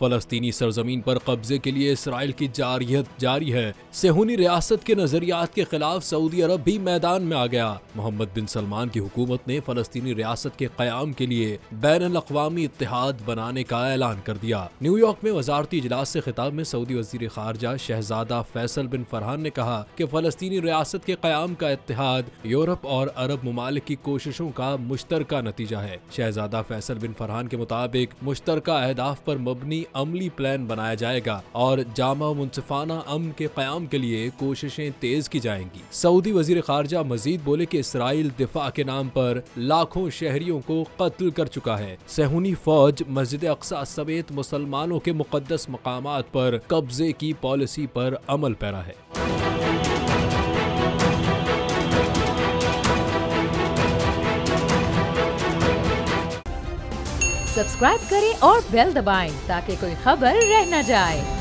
फलस्तीनी सरजमीन पर कब्जे के लिए इसराइल की जारियत जारी है। सेहूनी रियासत के नजरियात के खिलाफ सऊदी अरब भी मैदान में आ गया। मोहम्मद बिन सलमान की हुकूमत ने फलस्तीनी रियासत के क़याम के लिए बैनुल-अक़वामी इत्तेहाद बनाने का ऐलान कर दिया। न्यूयॉर्क में वज़ारती इजलास से खिताब में सऊदी वज़ीर ख़ारजा शहज़ादा फैसल बिन फरहान ने कहा कि फलस्तीनी रियासत के क़याम का इत्तेहाद यूरोप और अरब ममालिक की कोशिशों का मुश्तरका नतीजा है। शहज़ादा फैसल बिन फरहान के मुताबिक मुश्तरका अहदाफ पर मबनी अमली प्लान बनाया जाएगा और जामा मुनसिफाना अमन के क़याम के लिए कोशिशें तेज की जाएंगी। सऊदी वज़ीर ख़ारजा मजीद बोले कि इसराइल दिफा के नाम पर लाखों शहरियों को कत्ल कर चुका है। सेहूनी फौज मस्जिद अक्सा समेत मुसलमानों के मुक़द्दस मकामात पर कब्जे की पॉलिसी पर अमल पैरा है। सब्सक्राइब करें और बेल दबाएं ताकि कोई खबर रह न जाए।